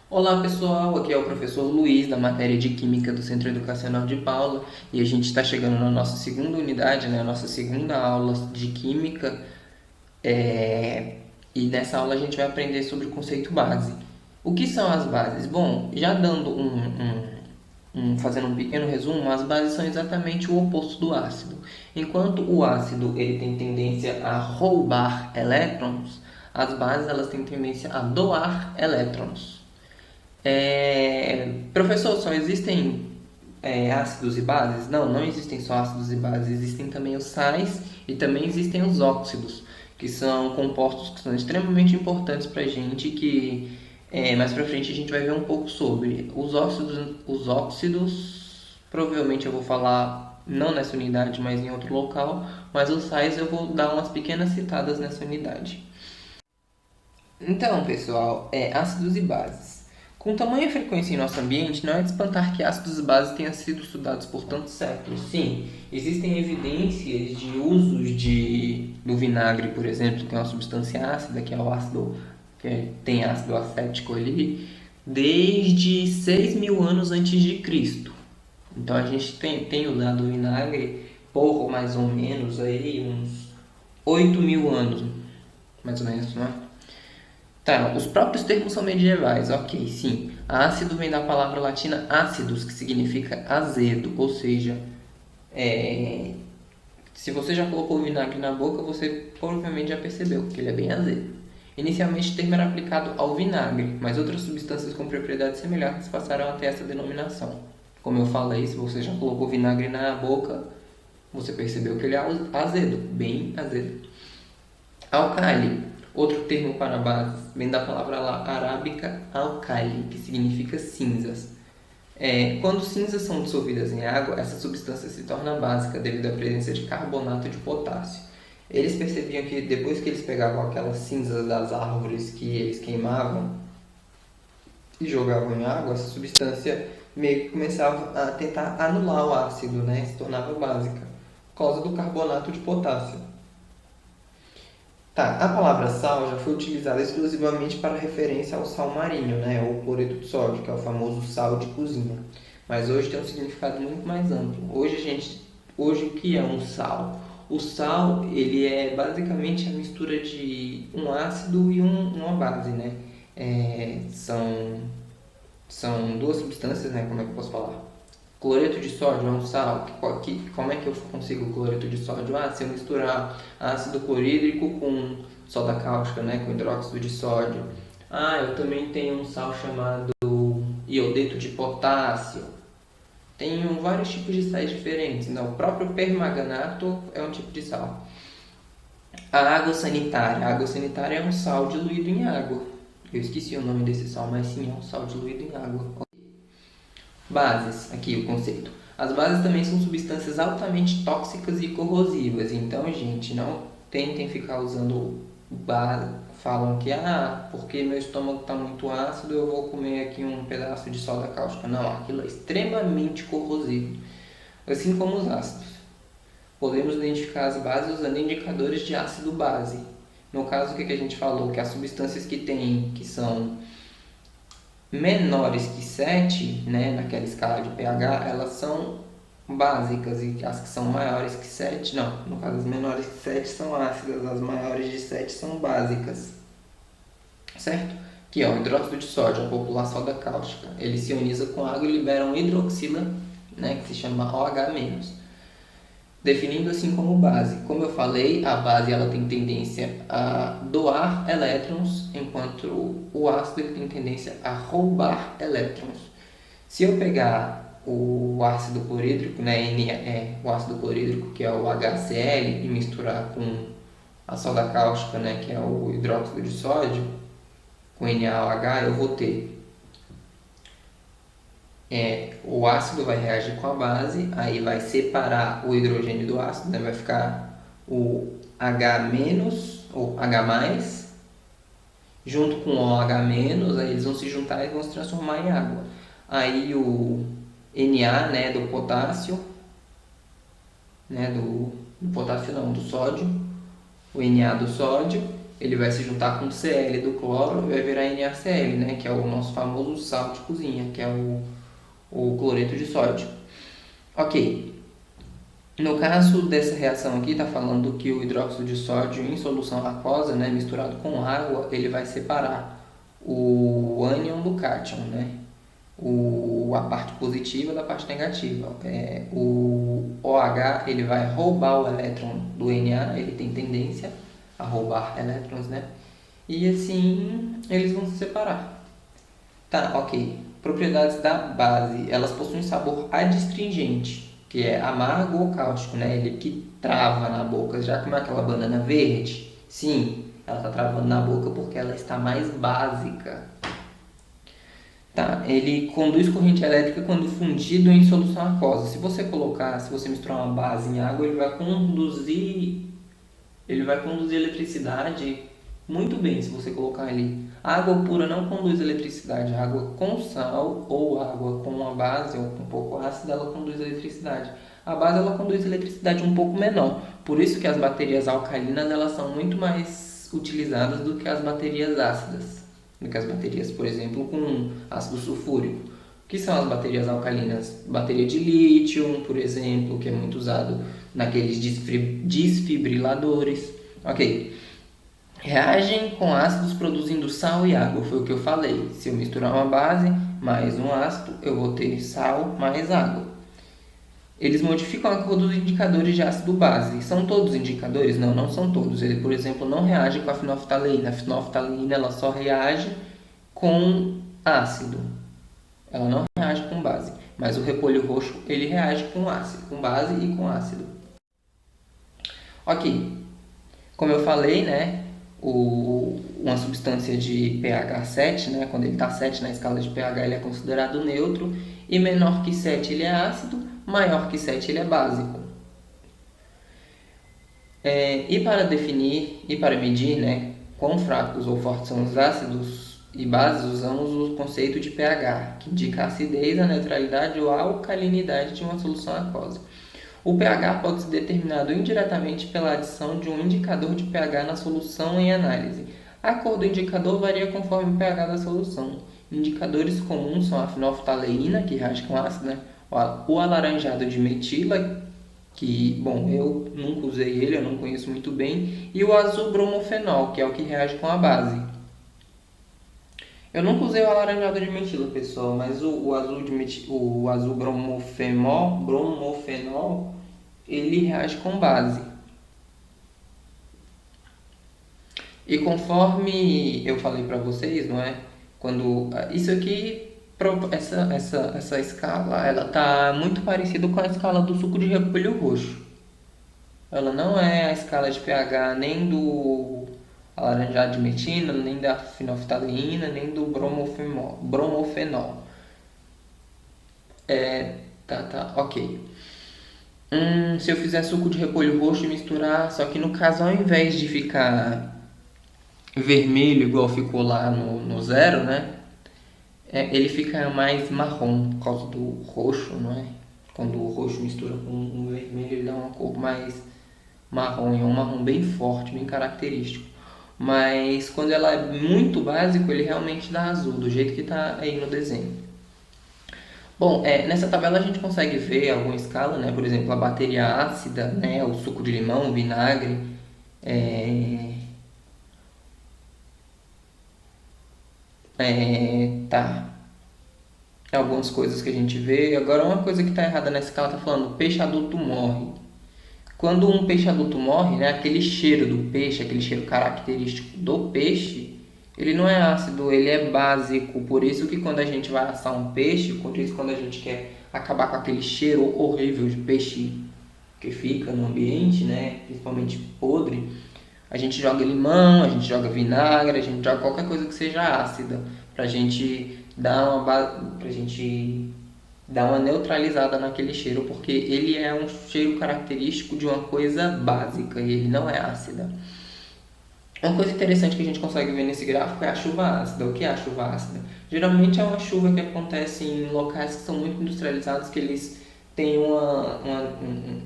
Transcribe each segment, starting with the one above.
Olá pessoal, aqui é o professor Luiz da matéria de Química do Centro Educacional de Paula e a gente está chegando na nossa segunda unidade, né, a nossa segunda aula de Química e nessa aula a gente vai aprender sobre o conceito base. O que são as bases? Bom, já dando fazendo um pequeno resumo, as bases são exatamente o oposto do ácido. Enquanto o ácido ele tem tendência a roubar elétrons, as bases elas têm tendência a doar elétrons. Professor, só existem ácidos e bases? Não, não existem só ácidos e bases, existem também os sais e também existem os óxidos, que são compostos que são extremamente importantes para a gente, que mais para frente a gente vai ver um pouco sobre. Os óxidos, provavelmente eu vou falar não nessa unidade, mas em outro local, mas os sais eu vou dar umas pequenas citadas nessa unidade. Então, pessoal, ácidos e bases. Com tamanha frequência em nosso ambiente, não é de espantar que ácidos e bases tenham sido estudados por tantos séculos. Sim, existem evidências de usos do vinagre, por exemplo, que é uma substância ácida, que é o ácido, tem ácido acético ali, desde 6.000 anos antes de Cristo. Então a gente tem usado o vinagre por mais ou menos aí uns 8.000 anos, mais ou menos, né? Tá, os próprios termos são medievais, ok, sim. Ácido vem da palavra latina ácidos, que significa azedo, ou seja, é, se você já colocou o vinagre na boca, você provavelmente já percebeu que ele é bem azedo. Inicialmente o termo era aplicado ao vinagre, mas outras substâncias com propriedades semelhantes passaram a ter essa denominação. Como eu falei, se você já colocou vinagre na boca, você percebeu que ele é azedo, bem azedo. Alcali, outro termo para bases, vem da palavra arábica alcali, que significa cinzas. Quando cinzas são dissolvidas em água, essa substância se torna básica devido à presença de carbonato de potássio. Eles percebiam que depois que eles pegavam aquelas cinzas das árvores que eles queimavam e jogavam em água, essa substância meio que começava a tentar anular o ácido, né? Se tornava básica, por causa do carbonato de potássio. Tá, a palavra sal já foi utilizada exclusivamente para referência ao sal marinho, né, ou cloreto de sódio, que é o famoso sal de cozinha. Mas hoje tem um significado muito mais amplo. Hoje o que é um sal? O sal, ele é basicamente a mistura de um ácido e uma base, né? São duas substâncias, né? Como é que eu posso falar? Cloreto de sódio é um sal. Como é que eu consigo cloreto de sódio? Se eu misturar ácido clorídrico com soda cáustica, né? Com hidróxido de sódio. Eu também tenho um sal chamado iodeto de potássio. Tenho vários tipos de sais diferentes. Não, o próprio permanganato é um tipo de sal. A água sanitária. A água sanitária é um sal diluído em água. Eu esqueci o nome desse sal, mas sim, é um sal diluído em água. Bases, aqui o conceito. As bases também são substâncias altamente tóxicas e corrosivas. Então, gente, não tentem ficar usando base. Falam que, porque meu estômago está muito ácido, eu vou comer aqui um pedaço de soda cáustica. Não, aquilo é extremamente corrosivo. Assim como os ácidos. Podemos identificar as bases usando indicadores de ácido base. No caso, o que a gente falou? Que as substâncias que são menores que 7, né, naquela escala de pH, elas são básicas, e as que são maiores que 7, não, no caso as menores que 7 são ácidas, as maiores de 7 são básicas, certo? Aqui, ó, o hidróxido de sódio, a popular soda cáustica, ele se ioniza com água e libera um hidroxila, né, que se chama OH-, definindo assim como base. Como eu falei, a base ela tem tendência a doar elétrons, enquanto o ácido ele tem tendência a roubar elétrons. Se eu pegar o ácido clorídrico, né, o ácido clorídrico que é o HCl, e misturar com a soda cáustica, né, que é o hidróxido de sódio, com NaOH, eu vou ter o ácido vai reagir com a base, aí vai separar o hidrogênio do ácido, né? Vai ficar o H- ou H+, junto com o OH-, aí eles vão se juntar e vão se transformar em água. Aí o Na, né, do potássio, né, do potássio não, do sódio, o Na do sódio, ele vai se juntar com o Cl do cloro e vai virar NaCl, né? Que é o nosso famoso sal de cozinha, que é o cloreto de sódio. Ok. No caso dessa reação aqui, está falando que o hidróxido de sódio em solução aquosa, né, misturado com água, ele vai separar o ânion do cátion, né? A parte positiva da parte negativa. O OH ele vai roubar o elétron do Na, ele tem tendência a roubar elétrons, né? E assim eles vão se separar. Tá, ok. Propriedades da base. Elas possuem sabor adstringente, que é amargo ou cáustico, né? Ele que trava na boca. Já como é aquela banana verde? Sim, ela está travando na boca porque ela está mais básica. Tá, ele conduz corrente elétrica quando fundido em solução aquosa. Se você misturar uma base em água, ele vai conduzir eletricidade muito bem se você colocar ali. A água pura não conduz eletricidade. A água com sal ou água com uma base ou um pouco ácida, ela conduz eletricidade. A base ela conduz eletricidade um pouco menor. Por isso que as baterias alcalinas elas são muito mais utilizadas do que as baterias ácidas. Do que as baterias, por exemplo, com ácido sulfúrico. O que são as baterias alcalinas? Bateria de lítio, por exemplo, que é muito usado naqueles desfibriladores. Ok. Reagem com ácidos produzindo sal e água, foi o que eu falei. Se eu misturar uma base mais um ácido, eu vou ter sal mais água. Eles modificam a cor dos indicadores de ácido base. São todos indicadores? Não, não são todos. Ele, por exemplo, não reage com a fenolftaleína. A fenolftaleína ela só reage com ácido. Ela não reage com base. Mas o repolho roxo ele reage com ácido, com base e com ácido. Ok. Como eu falei, né? Uma substância de pH 7, né? Quando ele está 7 na escala de pH, ele é considerado neutro. E menor que 7 ele é ácido, maior que 7 ele é básico. E para definir e para medir, né, quão fracos ou fortes são os ácidos e bases, usamos o conceito de pH, que indica a acidez, a neutralidade ou a alcalinidade de uma solução aquosa. O pH pode ser determinado indiretamente pela adição de um indicador de pH na solução em análise. A cor do indicador varia conforme o pH da solução. Indicadores comuns são a fenolftaleína, que reage com ácido, né? O alaranjado de metila, que, bom, eu nunca usei ele, eu não conheço muito bem, e o azul bromofenol, que é o que reage com a base. Eu nunca usei o alaranjado de metila, pessoal, mas o azul bromofenol, ele reage com base. E conforme eu falei para vocês, não é? Quando isso aqui, essa escala, ela tá muito parecida com a escala do suco de repolho roxo. Ela não é a escala de pH nem do alaranjado de metina, nem da fenolftaleína, nem do bromofenol. Tá, ok. Se eu fizer suco de repolho roxo e misturar, só que no caso ao invés de ficar vermelho igual ficou lá no zero, né? Ele fica mais marrom por causa do roxo, não é? Quando o roxo mistura com o vermelho, ele dá uma cor mais marrom, e é um marrom bem forte, bem característico. Mas quando ela é muito básico, ele realmente dá azul, do jeito que está aí no desenho. Bom, nessa tabela a gente consegue ver alguma escala, né? Por exemplo, a bateria ácida, né? O suco de limão, o vinagre, tá. Algumas coisas que a gente vê. Agora, uma coisa que está errada nessa escala está falando peixe adulto morre. Quando um peixe adulto morre, né, aquele cheiro do peixe, aquele cheiro característico do peixe, ele não é ácido, ele é básico. Por isso que quando a gente vai assar um peixe, por isso quando a gente quer acabar com aquele cheiro horrível de peixe que fica no ambiente, né, principalmente podre, a gente joga limão, a gente joga vinagre, a gente joga qualquer coisa que seja ácida, pra gente dar uma neutralizada naquele cheiro, porque ele é um cheiro característico de uma coisa básica e ele não é ácida. Uma coisa interessante que a gente consegue ver nesse gráfico é a chuva ácida. O que é a chuva ácida? Geralmente é uma chuva que acontece em locais que são muito industrializados, que eles têm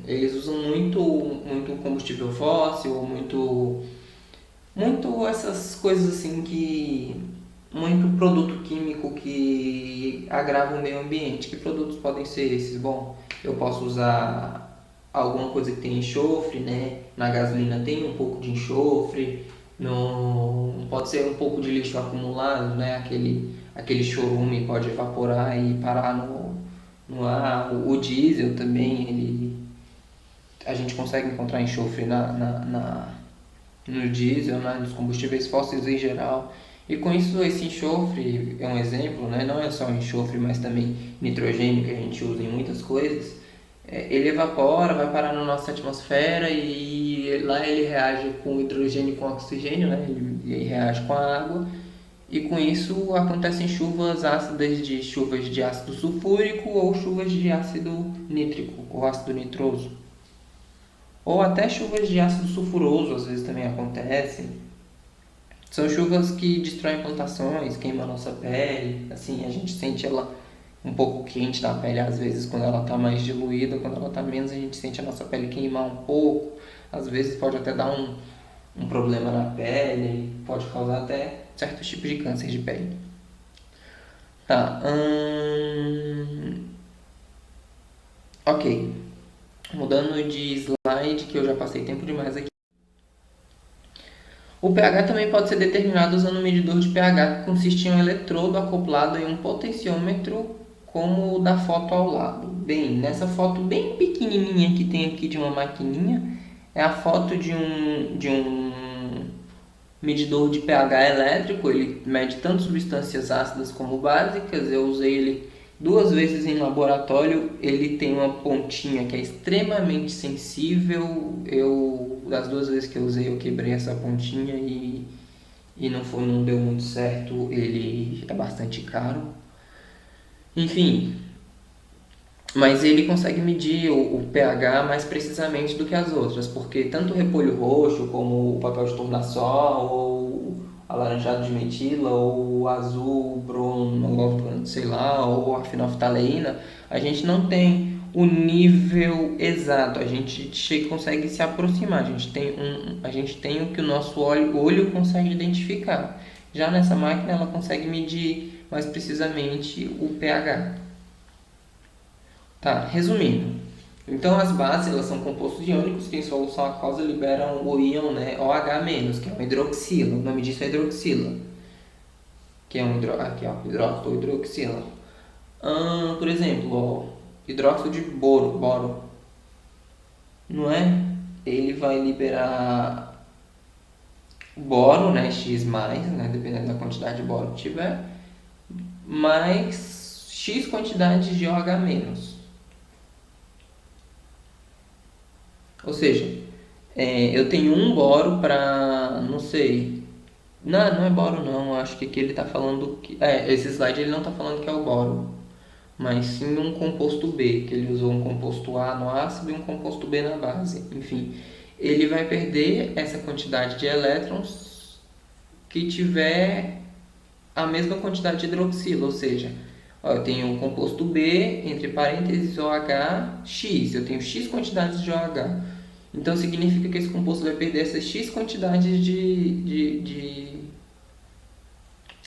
eles usam muito combustível fóssil, muito essas coisas assim muito produto químico que agrava o meio ambiente. Que produtos podem ser esses? Bom, eu posso usar alguma coisa que tem enxofre, né? Na gasolina tem um pouco de enxofre, no, pode ser um pouco de lixo acumulado, né? Aquele chorume pode evaporar e parar no ar. O diesel também, a gente consegue encontrar enxofre no diesel, né, nos combustíveis fósseis em geral. E com isso, esse enxofre é um exemplo, né? Não é só o enxofre, mas também nitrogênio que a gente usa em muitas coisas. Ele evapora, vai parar na nossa atmosfera e lá ele reage com hidrogênio e com oxigênio, né? Ele reage com a água. E com isso acontecem chuvas ácidas de chuvas de ácido sulfúrico ou chuvas de ácido nítrico ou ácido nitroso. Ou até chuvas de ácido sulfuroso às vezes também acontecem. São chuvas que destroem plantações, queimam a nossa pele, assim, a gente sente ela um pouco quente na pele às vezes quando ela está mais diluída, quando ela está menos a gente sente a nossa pele queimar um pouco, às vezes pode até dar um problema na pele, pode causar até certos tipos de câncer de pele. Tá, ok, mudando de slide que eu já passei tempo demais aqui. O pH também pode ser determinado usando um medidor de pH que consiste em um eletrodo acoplado em um potenciômetro como o da foto ao lado. Bem, nessa foto bem pequenininha que tem aqui de uma maquininha, é a foto de um medidor de pH elétrico. Ele mede tanto substâncias ácidas como básicas. Eu usei ele 2 vezes em laboratório. Ele tem uma pontinha que é extremamente sensível. Das 2 vezes que eu usei, eu quebrei essa pontinha e não deu muito certo. Ele é bastante caro. Enfim, mas ele consegue medir o pH mais precisamente do que as outras, porque tanto o repolho roxo, como o papel de tornassol, ou alaranjado de metila, ou o azul, bromo, sei lá, ou a fenolftaleína, a gente não tem o nível exato, a gente consegue se aproximar, a gente tem o que o nosso olho consegue identificar. Já nessa máquina ela consegue medir mais precisamente o pH. Tá, resumindo. Então as bases elas são compostos iônicos que em solução aquosa liberam o íon, né, OH-, que é um hidroxila. O nome disso é hidroxila, que é aqui, ó, hidróxido ou hidroxila. Por exemplo, ó, hidróxido de boro, não é? Ele vai liberar boro, né, X+, né, dependendo da quantidade de boro que tiver, mais X quantidade de OH-. Ou seja, eu tenho um boro para, não sei, não é boro não, acho que aqui ele está falando que, esse slide ele não está falando que é o boro, mas sim um composto B, que ele usou um composto A no ácido e um composto B na base. Enfim, ele vai perder essa quantidade de elétrons que tiver a mesma quantidade de hidroxila, ou seja, ó, eu tenho um composto B, entre parênteses OH, X, eu tenho X quantidades de OH. Então significa que esse composto vai perder essas X quantidades de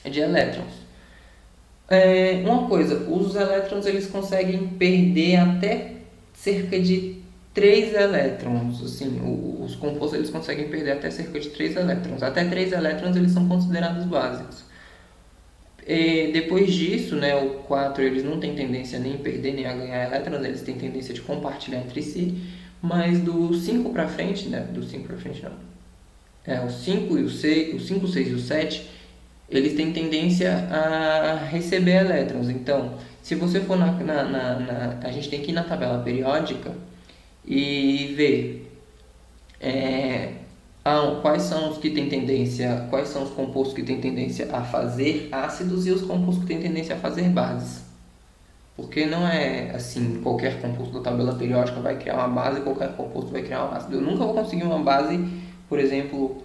elétrons. Uma coisa, os elétrons eles conseguem perder até cerca de 3 elétrons. Assim, os compostos eles conseguem perder até cerca de 3 elétrons. Até 3 elétrons eles são considerados básicos. Depois disso, né, o 4 eles não têm tendência nem a perder nem a ganhar elétrons, eles têm tendência de compartilhar entre si. Mas do 5 para frente, né? Do 5 para frente não. O 5 e o 6, o 5, o 6 e o 7, eles têm tendência a receber elétrons. Então, se você for a gente tem que ir na tabela periódica e ver quais são os que têm tendência, quais são os compostos que têm tendência a fazer ácidos e os compostos que têm tendência a fazer bases. Porque não é assim, qualquer composto da tabela periódica vai criar uma base, qualquer composto vai criar um ácido. Eu nunca vou conseguir uma base, por exemplo,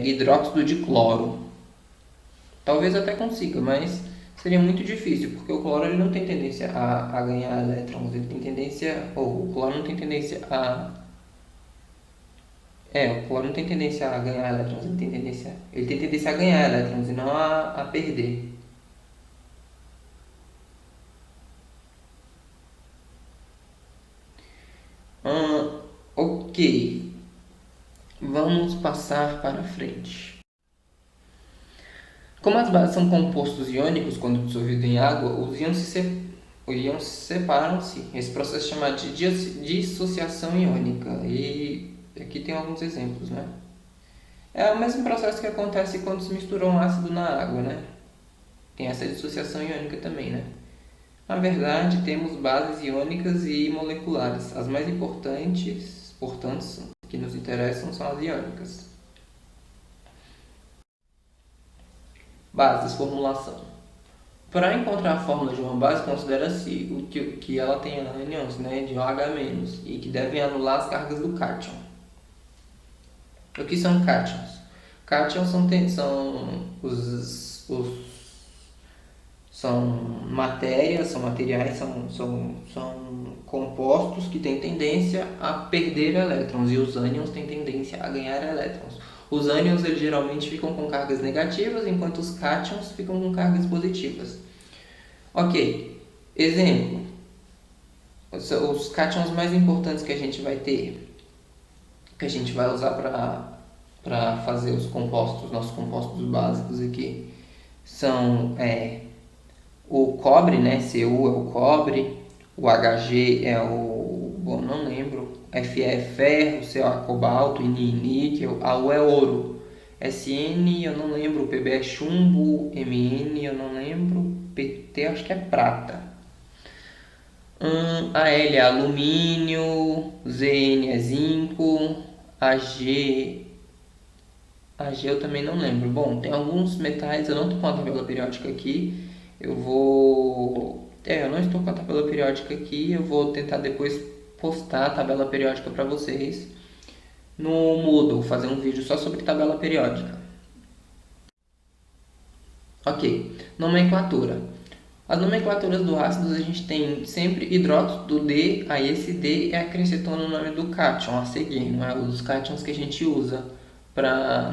hidróxido de cloro. Talvez até consiga, mas seria muito difícil, porque o cloro ele não tem tendência a ganhar elétrons, ele tem tendência, ou o cloro não tem tendência O cloro não tem tendência a ganhar elétrons, ele tem tendência a ganhar elétrons e não a perder. Ok, vamos passar para frente. Como as bases são compostos iônicos quando dissolvidos em água, os íons separam-se. Esse processo é chamado de dissociação iônica. E aqui tem alguns exemplos, né? É o mesmo processo que acontece quando se mistura um ácido na água, né? Tem essa dissociação iônica também, né? Na verdade, temos bases iônicas e moleculares. As mais importantes, portanto, que nos interessam são as iônicas. Bases, formulação. Para encontrar a fórmula de uma base, considera-se que ela tenha ânions, né, de OH-, e que devem anular as cargas do cátion. O que são cátions? Cátions são matérias, são materiais, são compostos que têm tendência a perder elétrons e os ânions têm tendência a ganhar elétrons. Os ânions eles geralmente ficam com cargas negativas, enquanto os cátions ficam com cargas positivas. Ok, exemplo. Os cátions mais importantes que a gente vai ter, que a gente vai usar para fazer os nossos compostos básicos aqui, são o cobre, né? Cu é o cobre, o Hg é o, bom, não lembro, Fe é ferro, Ca é cobalto, Ni níquel, Au é ouro, Sn eu não lembro, Pb é chumbo, Mn eu não lembro, Pt acho que é prata. Al é alumínio, Zn é zinco, Ag eu também não lembro. Bom, tem alguns metais, eu não estou com a tabela periódica aqui. Eu não estou com a tabela periódica aqui. Eu vou tentar depois postar a tabela periódica para vocês no Moodle, fazer um vídeo só sobre tabela periódica. Ok, nomenclatura. As nomenclaturas do ácidos a gente tem sempre hidróxido do D, aí esse D é acrescentado no nome do cátion a seguir, não é? Os cátions que a gente usa para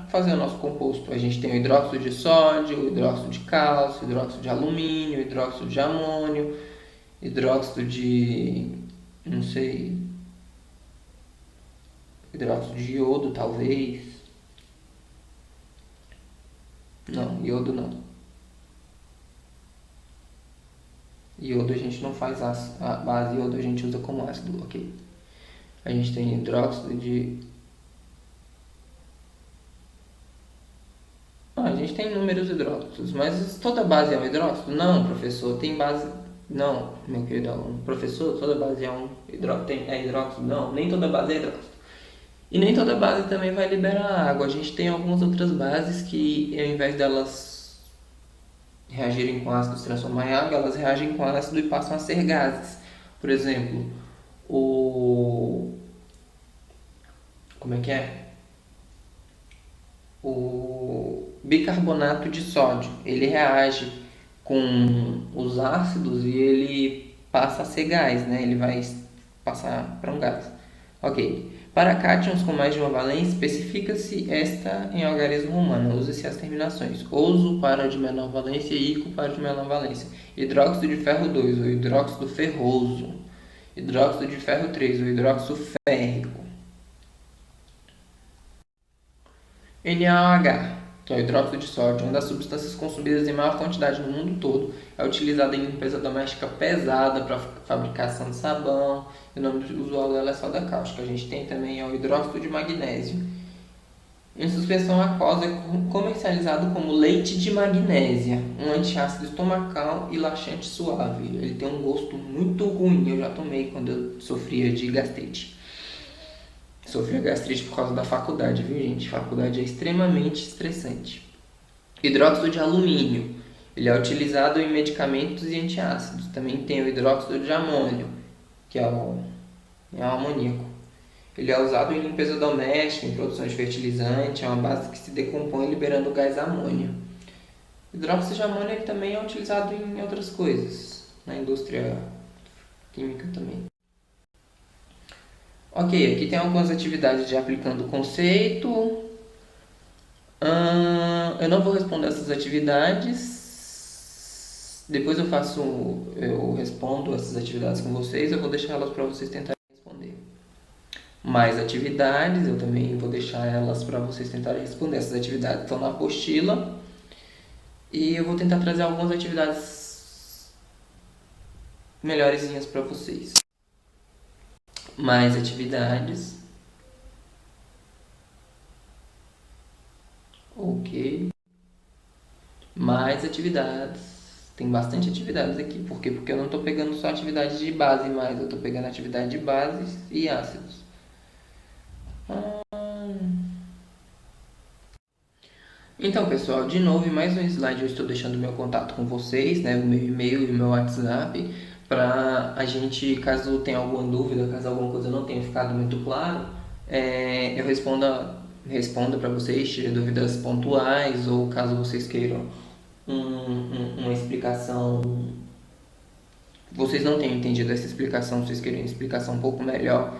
fazer o nosso composto. A gente tem o hidróxido de sódio, o hidróxido de cálcio, o hidróxido de alumínio, o hidróxido de amônio, hidróxido de, não sei, hidróxido de iodo talvez. Não, iodo não. Iodo a gente não faz a base iodo, a gente usa como ácido, ok? A gente tem hidróxido de... a gente tem inúmeros hidróxidos, mas toda base é um hidróxido? Não, professor, tem base... Não, meu querido aluno. Professor, toda base é um hidróxido? Não, nem toda base é hidróxido. E nem toda base também vai liberar água. A gente tem algumas outras bases que, ao invés delas reagirem com ácido e se transformar em água, elas reagem com ácido e passam a ser gases. Por exemplo, como é que é? O bicarbonato de sódio, ele reage com os ácidos e ele passa a ser gás, né? Ele vai passar para um gás. Ok. Para cátions com mais de uma valência, especifica-se esta em algarismo romano. Usa-se as terminações ouso para de menor valência e ico para de menor valência. Hidróxido de ferro 2, o hidróxido ferroso. Hidróxido de ferro 3, o hidróxido férrico. NaOH, que é o hidróxido de sódio, uma das substâncias consumidas em maior quantidade no mundo todo, é utilizada em limpeza doméstica pesada para fabricação de sabão. O nome usual dela é soda cáustica. A gente tem também o hidróxido de magnésio. Em suspensão aquosa é comercializado como leite de magnésia, um antiácido estomacal e laxante suave. Ele tem um gosto muito ruim, eu já tomei quando eu sofria de gastrite. Sofria gastrite por causa da faculdade, viu, gente? Faculdade é extremamente estressante. Hidróxido de alumínio. Ele é utilizado em medicamentos e antiácidos. Também tem o hidróxido de amônio, que é o amoníaco. Ele é usado em limpeza doméstica, em produção de fertilizante. É uma base que se decompõe liberando o gás amônio. O hidróxido de amônio ele também é utilizado em outras coisas, na indústria química também. Ok, aqui tem algumas atividades de aplicando o conceito. Eu não vou responder essas atividades. Depois eu respondo essas atividades com vocês. Eu vou deixar elas para vocês tentarem responder. Mais atividades, eu também vou deixar elas para vocês tentarem responder. Essas atividades estão na apostila. E eu vou tentar trazer algumas atividades melhorzinhas para vocês. Mais atividades. Ok. Mais atividades. Tem bastante atividades aqui. Por quê? Porque eu não estou pegando só atividade de base mais. Eu estou pegando atividade de bases e ácidos. Então, pessoal, de novo, em mais um slide eu estou deixando meu contato com vocês, né, o meu e-mail e o meu WhatsApp, para a gente, caso tenha alguma dúvida, caso alguma coisa não tenha ficado muito claro, eu responda para vocês, tire dúvidas pontuais, ou caso vocês queiram uma explicação, vocês não tenham entendido essa explicação, vocês querem uma explicação um pouco melhor,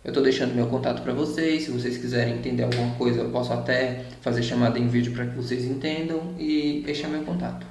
eu estou deixando meu contato para vocês. Se vocês quiserem entender alguma coisa, eu posso até fazer chamada em vídeo para que vocês entendam. E este é meu contato.